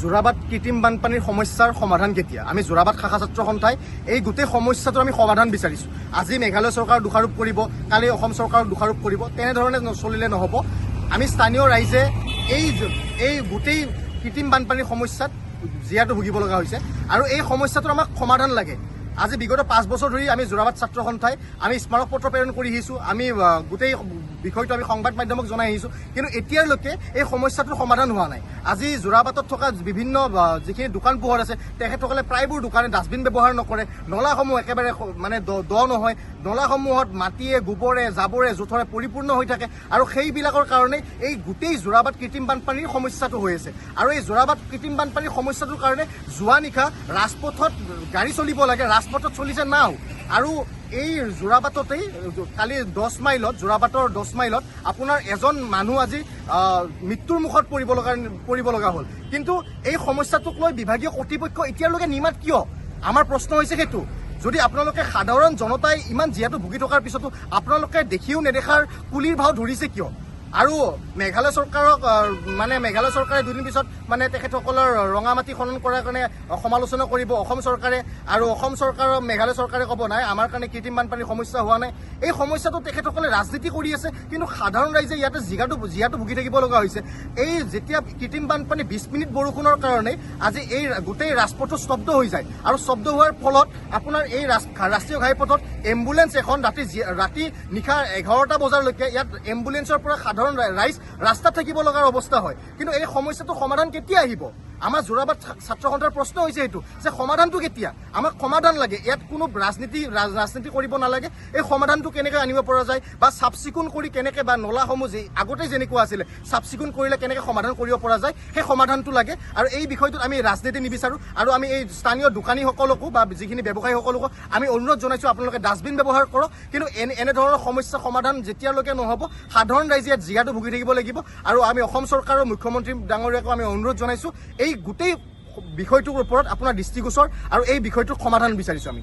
যোৰাবাট কৃত্ৰিম বানপানীৰ সমস্যাৰ সমাধান কেতিয়া? আমি যোৰাবাট শাখা ছাত্ৰ সন্থাই এই গোটেই সমস্যাটো আমি সমাধান বিচাৰিছোঁ। আজি মেঘালয় চৰকাৰক দোষাৰোপ কৰিব, কালি অসম চৰকাৰক দোষাৰোপ কৰিব, তেনেধৰণে চলিলে নহ'ব। আমি স্থানীয় ৰাইজে এই গোটেই কৃত্ৰিম বানপানীৰ সমস্যাত জীয়াটো ভুগিব লগা হৈছে আৰু এই সমস্যাটোৰ আমাক সমাধান লাগে। আজি বিগত 5 বছৰ ধৰি আমি যোৰাবাট ছাত্ৰ সন্থাই আমি স্মাৰক পত্ৰ প্ৰেৰণ কৰি আহিছোঁ, আমি গোটেই বিষয়টো আমি সংবাদ মাধ্যমক জনাই আহিছোঁ, কিন্তু এতিয়ালৈকে এই সমস্যাটোৰ সমাধান হোৱা নাই। আজি যোৰাবাটত থকা বিভিন্ন যিখিনি দোকান পোহাৰ আছে তেখেতসকলে প্ৰায়বোৰ দোকানে ডাষ্টবিন ব্যৱহাৰ নকৰে, নলাসমূহ একেবাৰে মানে দ নহয়, নলাসমূহত মাটিয়ে গোবৰে জাবৰে জোঁথৰে পৰিপূৰ্ণ হৈ থাকে আৰু সেইবিলাকৰ কাৰণে এই গোটেই যোৰাবাট কৃত্ৰিম বানপানীৰ সমস্যাটো হৈ আছে। আৰু এই যোৰাবাট কৃত্ৰিম বানপানীৰ সমস্যাটোৰ কাৰণে যোৱা নিশা ৰাজপথত গাড়ী চলিব লাগে, ৰাজপথত চলিছে নাও। আৰু এই যোৰাবাটতেই কালি 10 মাইলত যোৰাবাটৰ 10 মাইলত আপোনাৰ এজন মানুহ আজি মৃত্যুৰ মুখত পৰিব লগা হ'ল। কিন্তু এই সমস্যাটোক লৈ বিভাগীয় কৰ্তৃপক্ষ এতিয়ালৈকে নিমাত কিয়? আমাৰ প্ৰশ্ন হৈছে সেইটো। যদি আপোনালোকে সাধাৰণ জনতাই ইমান জীয়াটো ভুগি থকাৰ পিছতো আপোনালোকে দেখিও নেদেখাৰ কুলিৰ ভাও ধৰিছে কিয়? আৰু মেঘালয় চৰকাৰে দুদিন পিছত মানে তেখেতসকলৰ ৰঙামাটি খনন কৰাৰ কাৰণে সমালোচনা কৰিব অসম চৰকাৰে, আৰু অসম চৰকাৰৰ মেঘালয় চৰকাৰে ক'ব নাই আমাৰ কাৰণে কৃত্ৰিম বানপানীৰ সমস্যা হোৱা নাই। এই সমস্যাটো তেখেতসকলে ৰাজনীতি কৰি আছে, কিন্তু সাধাৰণ ৰাইজে ইয়াতে জীয়াটো ভুগি থাকিব লগা হৈছে। এই যেতিয়া কৃত্ৰিম বানপানী 20 মিনিট বৰষুণৰ কাৰণে আজি এই গোটেই ৰাজপথটো স্তব্ধ হৈ যায়, আৰু স্তব্ধ হোৱাৰ ফলত আপোনাৰ এই ৰাষ্ট্ৰীয় ঘাইপথত এম্বুলেঞ্চ এখন ৰাতি নিশা 11টা বজালৈকে ইয়াত এম্বুলেঞ্চৰ পৰা সাধাৰণ ৰাইজ ৰাস্তাত থাকিব লগাৰ অৱস্থা হয়। কিন্তু এই সমস্যাটো সমাধান কেতিয়া আহিব? আমাৰ যোৰাবাট ছাত্ৰ সন্থাৰ প্ৰশ্ন হৈছে এইটো যে সমাধানটো কেতিয়া? আমাক সমাধান লাগে, ইয়াত কোনো ৰাজনীতি কৰিব নালাগে। এই সমাধানটো কেনেকৈ আনিব পৰা যায় বা চাফ চিকুণ কৰি কেনেকৈ বা নলাসমূহ আগতে যেনেকুৱা আছিলে চাফ চিকুণ কৰিলে কেনেকৈ সমাধান কৰিব পৰা যায় সেই সমাধানটো লাগে। আৰু এই বিষয়টোত আমি ৰাজনীতি নিবিচাৰোঁ, আৰু আমি এই স্থানীয় দোকানীসকলকো বা যিখিনি ব্যৱসায়ীসকলকো আমি অনুৰোধ জনাইছোঁ আপোনালোকে ডাষ্টবিন ব্যৱহাৰ কৰক। কিন্তু এনেধৰণৰ সমস্যা সমাধান যেতিয়ালৈকে নহ'ব সাধাৰণ ৰাইজে ইয়াত জীয়াটো ভুগি থাকিব লাগিব। আৰু আমি অসম চৰকাৰৰ মুখ্যমন্ত্ৰী ডাঙৰীয়াকো আমি অনুৰোধ জনাইছোঁ এই গোটেই বিষয়টোৰ ওপৰত আপোনাৰ দৃষ্টিগোচৰ আৰু এই বিষয়টোৰ সমাধান বিচাৰিছোঁ আমি।